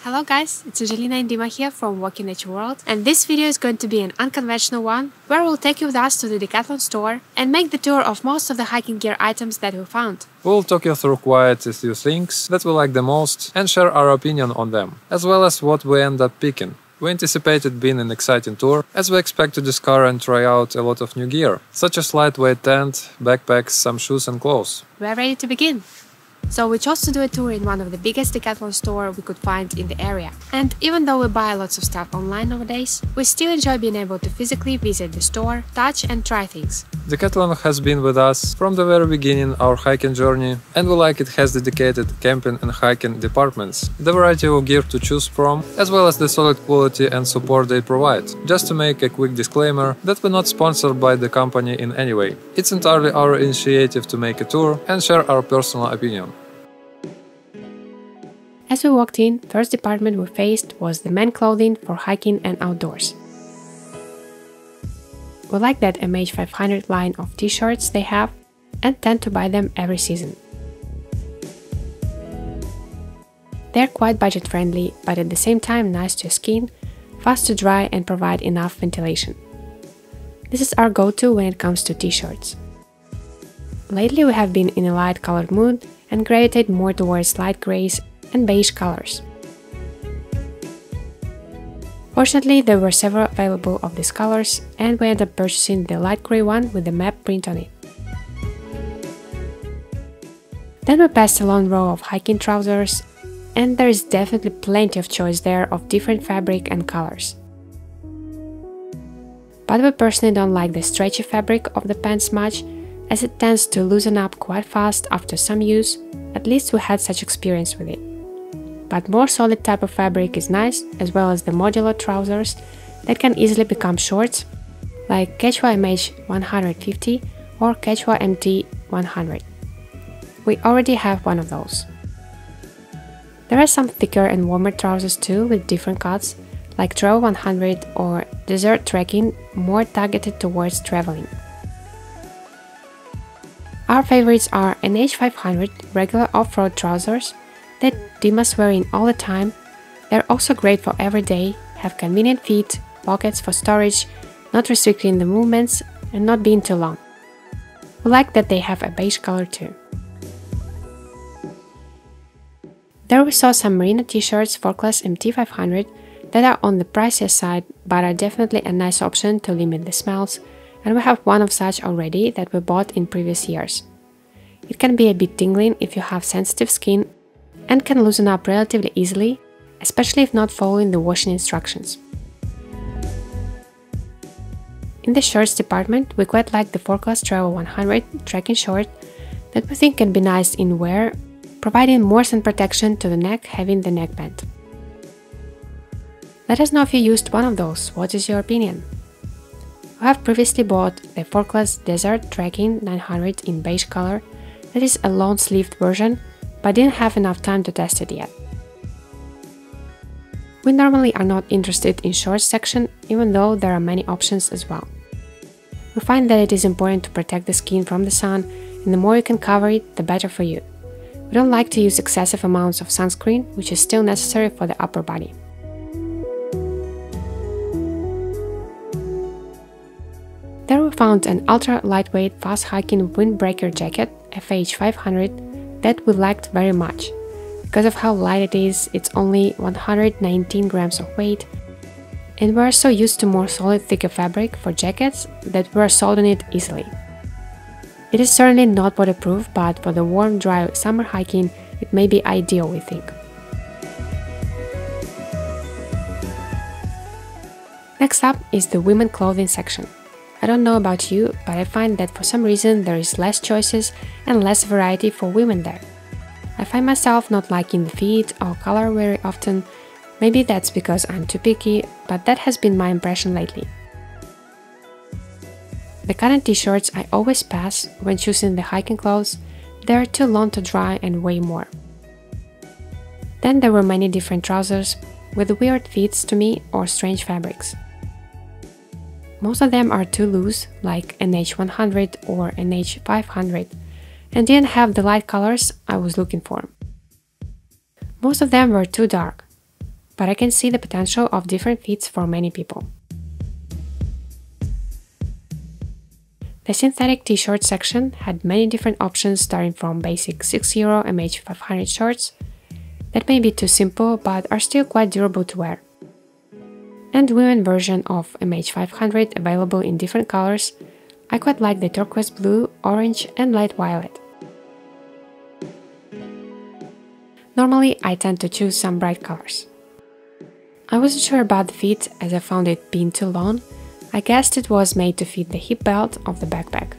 Hello guys, it's Angelina and Dima here from Walking Nature World, and this video is going to be an unconventional one where we'll take you with us to the Decathlon store and make the tour of most of the hiking gear items that we found. We'll talk you through quite a few things that we like the most and share our opinion on them, as well as what we end up picking. We anticipate it being an exciting tour, as we expect to discover and try out a lot of new gear, such as lightweight tent, backpacks, some shoes and clothes. We're ready to begin! So we chose to do a tour in one of the biggest Decathlon stores we could find in the area. And even though we buy lots of stuff online nowadays, we still enjoy being able to physically visit the store, touch and try things. Decathlon has been with us from the very beginning our hiking journey, and we like it has dedicated camping and hiking departments, the variety of gear to choose from, as well as the solid quality and support they provide. Just to make a quick disclaimer that we're not sponsored by the company in any way. It's entirely our initiative to make a tour and share our personal opinion. As we walked in, first department we faced was the men clothing for hiking and outdoors. We like that MH500 line of t-shirts they have and tend to buy them every season. They're quite budget friendly, but at the same time nice to skin, fast to dry and provide enough ventilation. This is our go-to when it comes to t-shirts. Lately we have been in a light colored mood and gravitate more towards light grays and beige colors. Fortunately, there were several available of these colors, and we ended up purchasing the light gray one with the map print on it. Then we passed a long row of hiking trousers, and there is definitely plenty of choice there of different fabric and colors. But we personally don't like the stretchy fabric of the pants much, as it tends to loosen up quite fast after some use. At least we had such experience with it. But more solid type of fabric is nice, as well as the modular trousers that can easily become shorts, like Quechua MH150 or Quechua MT100. We already have one of those. There are some thicker and warmer trousers too with different cuts, like Trail 100 or Desert Trekking, more targeted towards traveling. Our favorites are NH500 regular off-road trousers that Dima's wearing all the time. They're also great for every day, have convenient feet, pockets for storage, not restricting the movements and not being too long. We like that they have a beige color too. There we saw some merino t-shirts for class MT500 that are on the pricier side but are definitely a nice option to limit the smells, and we have one of such already that we bought in previous years. It can be a bit tingling if you have sensitive skin and can loosen up relatively easily, especially if not following the washing instructions. In the shorts department, we quite like the 4-Class Travel 100 trekking short that we think can be nice in wear, providing more sun protection to the neck, having the neckband. Let us know if you used one of those. What is your opinion? I have previously bought the 4-Class Desert Trekking 900 in beige color. That is a long-sleeved version, but didn't have enough time to test it yet. We normally are not interested in shorts section, even though there are many options as well. We find that it is important to protect the skin from the sun, and the more you can cover it, the better for you. We don't like to use excessive amounts of sunscreen, which is still necessary for the upper body. There we found an ultra-lightweight fast hiking windbreaker jacket, FH500, that we liked very much. Because of how light it is, it's only 119 grams of weight, and we're so used to more solid, thicker fabric for jackets that we're soldering it easily. It is certainly not waterproof, but for the warm, dry summer hiking, it may be ideal, we think. Next up is the women clothing section. I don't know about you, but I find that for some reason there is less choices and less variety for women there. I find myself not liking the fit or color very often. Maybe that's because I'm too picky, but that has been my impression lately. The cotton t-shirts I always pass when choosing the hiking clothes. They are too long to dry and weigh more. Then there were many different trousers with weird fits to me or strange fabrics. Most of them are too loose, like NH100 or NH500, and didn't have the light colors I was looking for. Most of them were too dark, but I can see the potential of different fits for many people. The synthetic t-shirt section had many different options, starting from basic €6 MH500 shorts that may be too simple but are still quite durable to wear, and women version of MH500 available in different colors. I quite like the turquoise blue, orange and light violet. Normally I tend to choose some bright colors. I wasn't sure about the fit as I found it being too long. I guessed it was made to fit the hip belt of the backpack.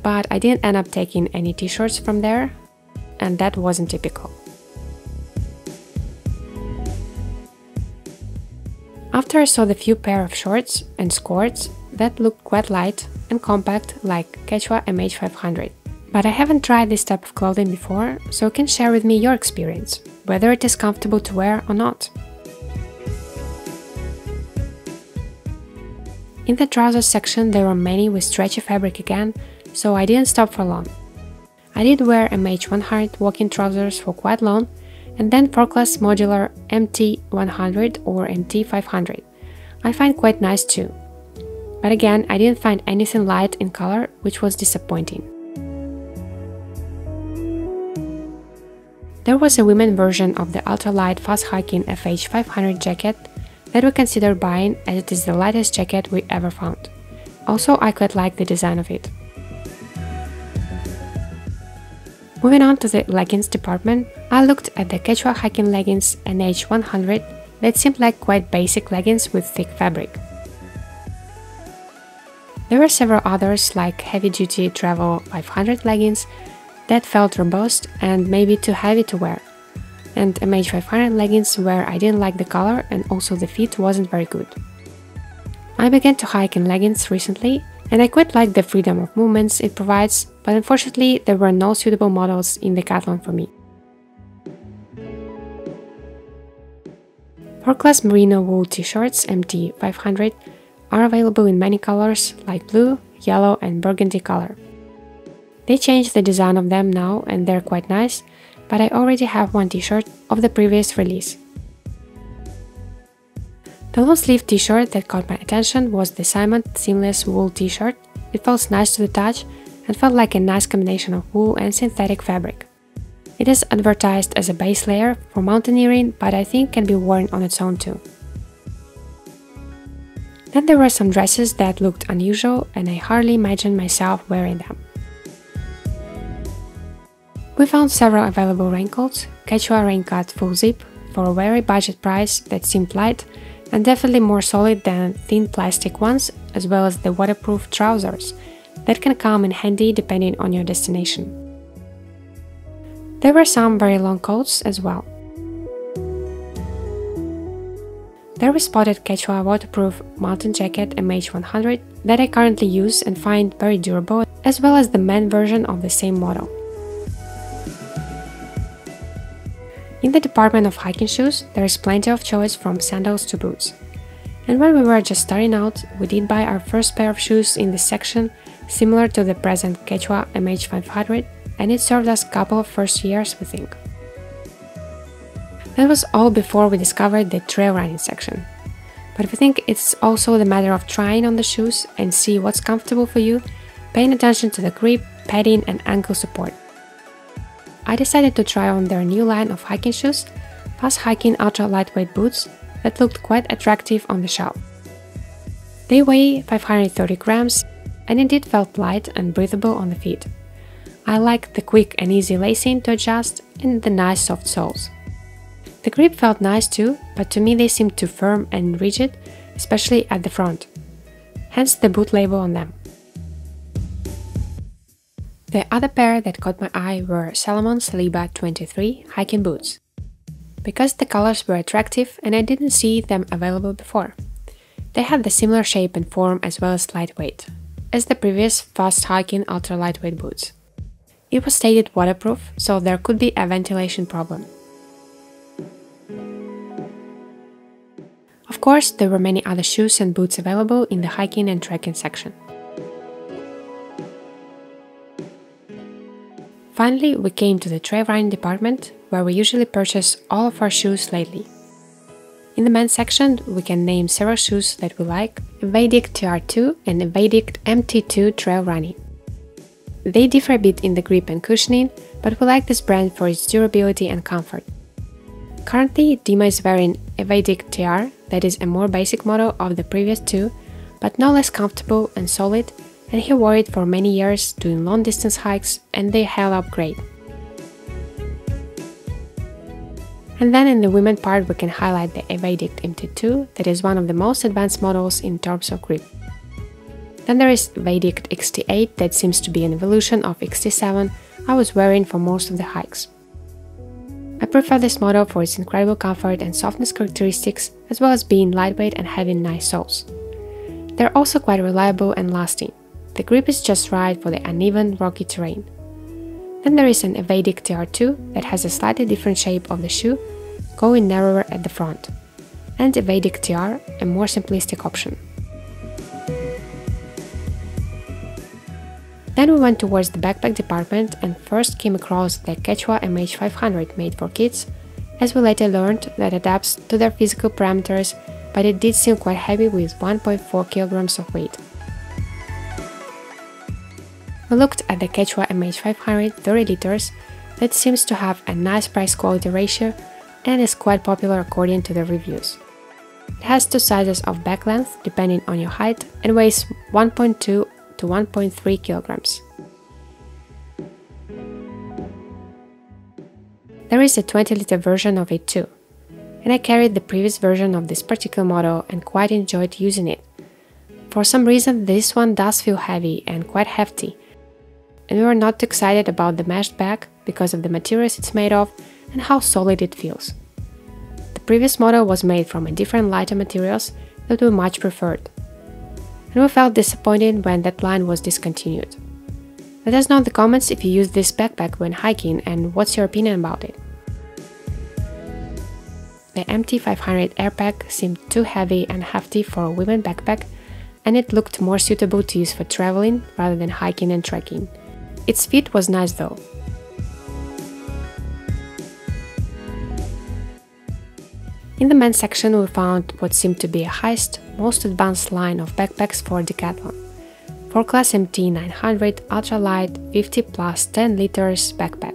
But I didn't end up taking any t-shirts from there, and that wasn't typical. After I saw the few pair of shorts and skirts that looked quite light and compact like Quechua MH500. But I haven't tried this type of clothing before, so you can share with me your experience, whether it is comfortable to wear or not. In the trousers section there were many with stretchy fabric again, so I didn't stop for long. I did wear MH100 walking trousers for quite long, and then Forkless Modular MT100 or MT500. I find quite nice too. But again, I didn't find anything light in color, which was disappointing. There was a women version of the ultralight fast hiking FH500 jacket that we considered buying, as it is the lightest jacket we ever found. Also, I quite like the design of it. Moving on to the leggings department, I looked at the Quechua hiking leggings NH100 that seemed like quite basic leggings with thick fabric. There were several others like heavy-duty travel 500 leggings that felt robust and maybe too heavy to wear, and MH500 leggings where I didn't like the color and also the fit wasn't very good. I began to hike in leggings recently, and I quite like the freedom of movements it provides, but unfortunately there were no suitable models in Decathlon for me. Forkless Merino wool t-shirts MT500 are available in many colors like blue, yellow and burgundy color. They changed the design of them now and they're quite nice, but I already have one t-shirt of the previous release. The long-sleeve t-shirt that caught my attention was the Simon seamless wool t-shirt. It felt nice to the touch and felt like a nice combination of wool and synthetic fabric. It is advertised as a base layer for mountaineering, but I think can be worn on its own too. Then there were some dresses that looked unusual and I hardly imagined myself wearing them. We found several available raincoats, Quechua raincoat full zip, for a very budget price that seemed light and definitely more solid than thin plastic ones, as well as the waterproof trousers that can come in handy depending on your destination. There were some very long coats as well. There we spotted Quechua waterproof mountain jacket MH100 that I currently use and find very durable, as well as the men version of the same model. In the department of hiking shoes, there is plenty of choice from sandals to boots. And when we were just starting out, we did buy our first pair of shoes in this section, similar to the present Quechua MH500, and it served us a couple of first years, we think. That was all before we discovered the trail running section. But we think it's also the matter of trying on the shoes and see what's comfortable for you, paying attention to the grip, padding and ankle support. I decided to try on their new line of hiking shoes, fast hiking ultra lightweight boots that looked quite attractive on the shelf. They weigh 530 grams and indeed felt light and breathable on the feet. I liked the quick and easy lacing to adjust and the nice soft soles. The grip felt nice too, but to me they seemed too firm and rigid, especially at the front, hence the boot label on them. The other pair that caught my eye were Salomon Saliba 23 hiking boots, because the colors were attractive and I didn't see them available before. They had the similar shape and form as well as lightweight as the previous fast hiking ultra lightweight boots. It was stated waterproof, so there could be a ventilation problem. Of course, there were many other shoes and boots available in the hiking and trekking section. Finally, we came to the trail running department, where we usually purchase all of our shoes lately. In the men's section, we can name several shoes that we like: Evadict TR2 and Evadict MT2 Trail Running. They differ a bit in the grip and cushioning, but we like this brand for its durability and comfort. Currently, Dima is wearing Evadict TR, that is a more basic model of the previous two, but no less comfortable and solid, and he wore it for many years doing long distance hikes, and they held up great. And then in the women part we can highlight the Evadict MT2, that is one of the most advanced models in terms of grip. Then there is Evadict XT8, that seems to be an evolution of XT7 I was wearing for most of the hikes. I prefer this model for its incredible comfort and softness characteristics, as well as being lightweight and having nice soles. They're also quite reliable and lasting. The grip is just right for the uneven, rocky terrain. Then there is an Evadict TR2 that has a slightly different shape of the shoe, going narrower at the front, and Evadict TR, a more simplistic option. Then we went towards the backpack department and first came across the Quechua MH500 made for kids, as we later learned that adapts to their physical parameters, but it did seem quite heavy with 1.4 kg of weight. We looked at the Quechua MH500 30 liters that seems to have a nice price-quality ratio and is quite popular according to the reviews. It has two sizes of back length depending on your height and weighs 1.2 to 1.3 kilograms. There is a 20-liter version of it too, and I carried the previous version of this particular model and quite enjoyed using it. For some reason this one does feel heavy and quite hefty, and we were not too excited about the meshed back because of the materials it's made of and how solid it feels. The previous model was made from a different lighter materials that we much preferred, and we felt disappointed when that line was discontinued. Let us know in the comments if you use this backpack when hiking and what's your opinion about it. The MT500 Airpack seemed too heavy and hefty for a women backpack, and it looked more suitable to use for traveling rather than hiking and trekking. Its fit was nice though. In the men's section we found what seemed to be a highest, most advanced line of backpacks for Decathlon. 4-Class MT900 ultralight 50 plus 10 liters backpack.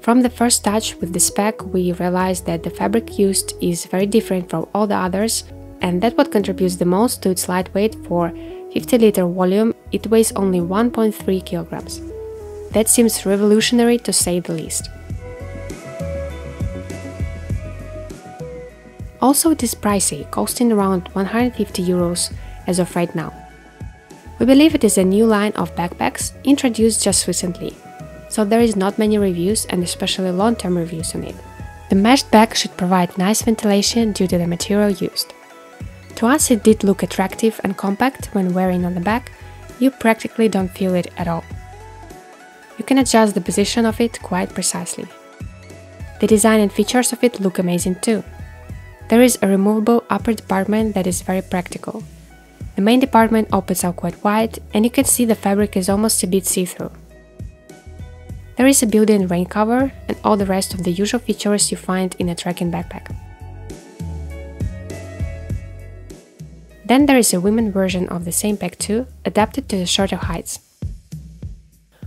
From the first touch with this pack we realized that the fabric used is very different from all the others, and that what contributes the most to its lightweight. For 50-liter volume it weighs only 1.3 kilograms. That seems revolutionary to say the least. Also it is pricey, costing around 150 euros as of right now. We believe it is a new line of backpacks introduced just recently, so there is not many reviews and especially long-term reviews on it. The meshed back should provide nice ventilation due to the material used. To us it did look attractive and compact when wearing on the back, you practically don't feel it at all. You can adjust the position of it quite precisely. The design and features of it look amazing too. There is a removable upper department that is very practical. The main department opens out quite wide and you can see the fabric is almost a bit see-through. There is a built-in rain cover and all the rest of the usual features you find in a trekking backpack. Then there is a women's version of the same pack too, adapted to the shorter heights.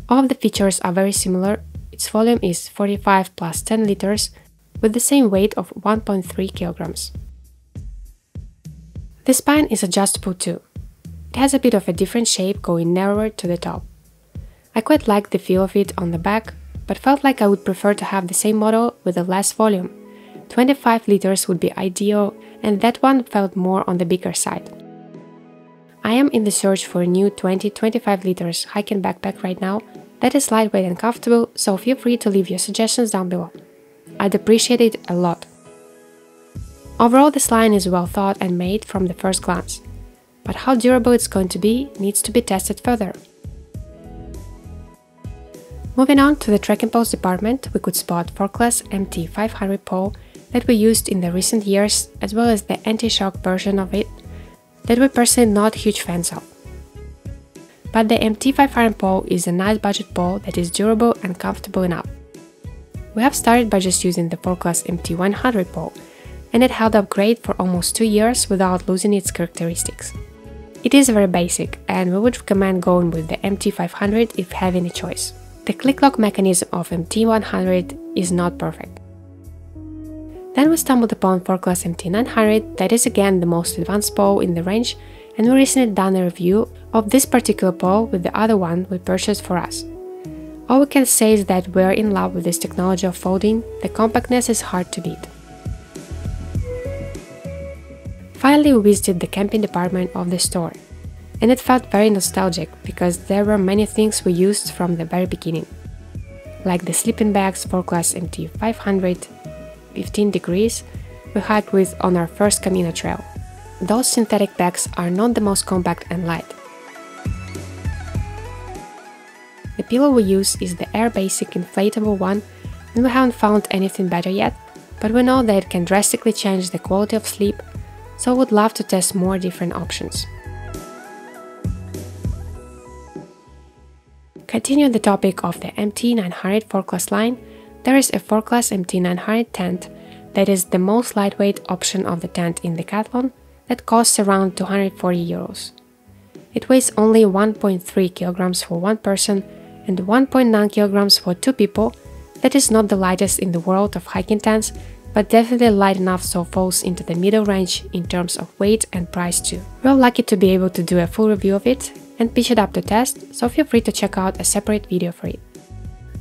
All of the features are very similar. Its volume is 45 plus 10 liters with the same weight of 1.3 kilograms. The spine is adjustable too. It has a bit of a different shape going narrower to the top. I quite like the feel of it on the back, but felt like I would prefer to have the same model with a less volume. 25 liters would be ideal, and that one felt more on the bigger side. I am in the search for a new 20-25 liters hiking backpack right now that is lightweight and comfortable, so feel free to leave your suggestions down below. I'd appreciate it a lot. Overall, this line is well thought and made from the first glance, but how durable it's going to be needs to be tested further. Moving on to the trekking poles department, we could spot 4-Class MT500 pole that we used in the recent years, as well as the anti-shock version of it that we're personally not huge fans of. But the MT500 pole is a nice budget pole that is durable and comfortable enough. We have started by just using the 4-class MT100 pole, and it held up great for almost 2 years without losing its characteristics. It is very basic, and we would recommend going with the MT500 if having a choice. The click-lock mechanism of MT100 is not perfect. Then we stumbled upon 4-class MT900, that is again the most advanced pole in the range, and we recently done a review of this particular pole with the other one we purchased for us. All we can say is that we're in love with this technology of folding. The compactness is hard to beat. Finally, we visited the camping department of the store, and it felt very nostalgic because there were many things we used from the very beginning, like the sleeping bags 4-class MT500, 15 degrees we hiked with on our first Camino trail. Those synthetic bags are not the most compact and light. The pillow we use is the Air Basic inflatable one, and we haven't found anything better yet, but we know that it can drastically change the quality of sleep, so would love to test more different options. Continuing the topic of the MT900 4-class line, there is a 4-class MT900 tent that is the most lightweight option of the tent in Decathlon that costs around 240 euros. It weighs only 1.3 kilograms for one person and 1.9 kilograms for two people. That is not the lightest in the world of hiking tents, but definitely light enough so falls into the middle range in terms of weight and price too. We're lucky to be able to do a full review of it and pitch it up to test, so feel free to check out a separate video for it.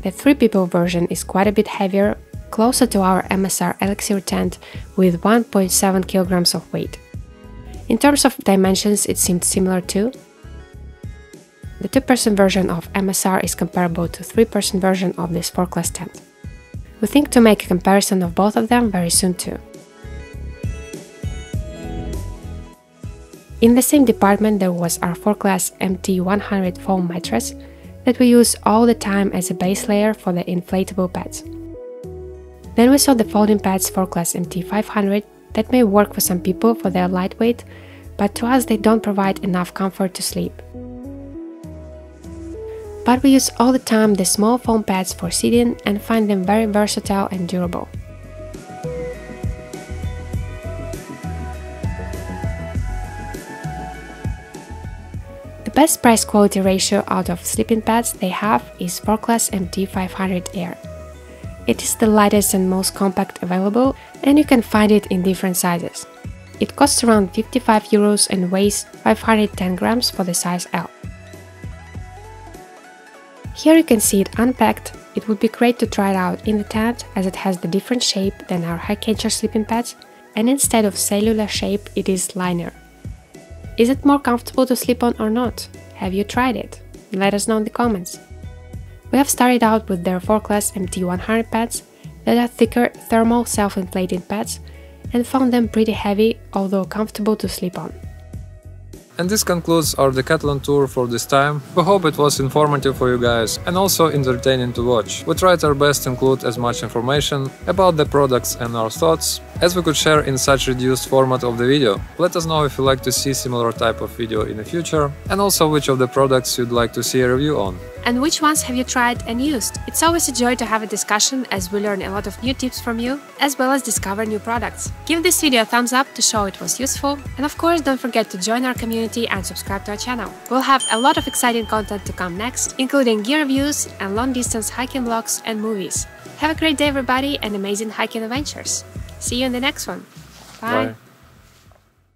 The 3-people version is quite a bit heavier, closer to our MSR Elixir tent with 1.7 kilograms of weight. In terms of dimensions, it seemed similar too. The 2-person version of MSR is comparable to 3-person version of this 4-class tent. We think to make a comparison of both of them very soon too. In the same department there was our 4-class MT100 foam mattress that we use all the time as a base layer for the inflatable pads. Then we saw the folding pads 4-class MT500 that may work for some people for their lightweight, but to us they don't provide enough comfort to sleep. But we use all the time the small foam pads for sitting and find them very versatile and durable. The best price-quality ratio out of sleeping pads they have is 4-class MT500 Air. It is the lightest and most compact available, and you can find it in different sizes. It costs around 55 euros and weighs 510 grams for the size L. Here you can see it unpacked. It would be great to try it out in the tent as it has the different shape than our Highcatcher sleeping pads, and instead of cellular shape it is linear. Is it more comfortable to sleep on or not? Have you tried it? Let us know in the comments. We have started out with their 4-class MT100 pads that are thicker thermal self-inflating pads and found them pretty heavy, although comfortable to sleep on. And this concludes our Decathlon tour for this time. We hope it was informative for you guys and also entertaining to watch. We tried our best to include as much information about the products and our thoughts as we could share in such reduced format of the video. Let us know if you'd like to see similar type of video in the future, and also which of the products you'd like to see a review on. And which ones have you tried and used? It's always a joy to have a discussion as we learn a lot of new tips from you, as well as discover new products. Give this video a thumbs up to show it was useful, and of course don't forget to join our community and subscribe to our channel. We'll have a lot of exciting content to come next, including gear reviews and long-distance hiking vlogs and movies. Have a great day everybody and amazing hiking adventures! See you in the next one. Bye!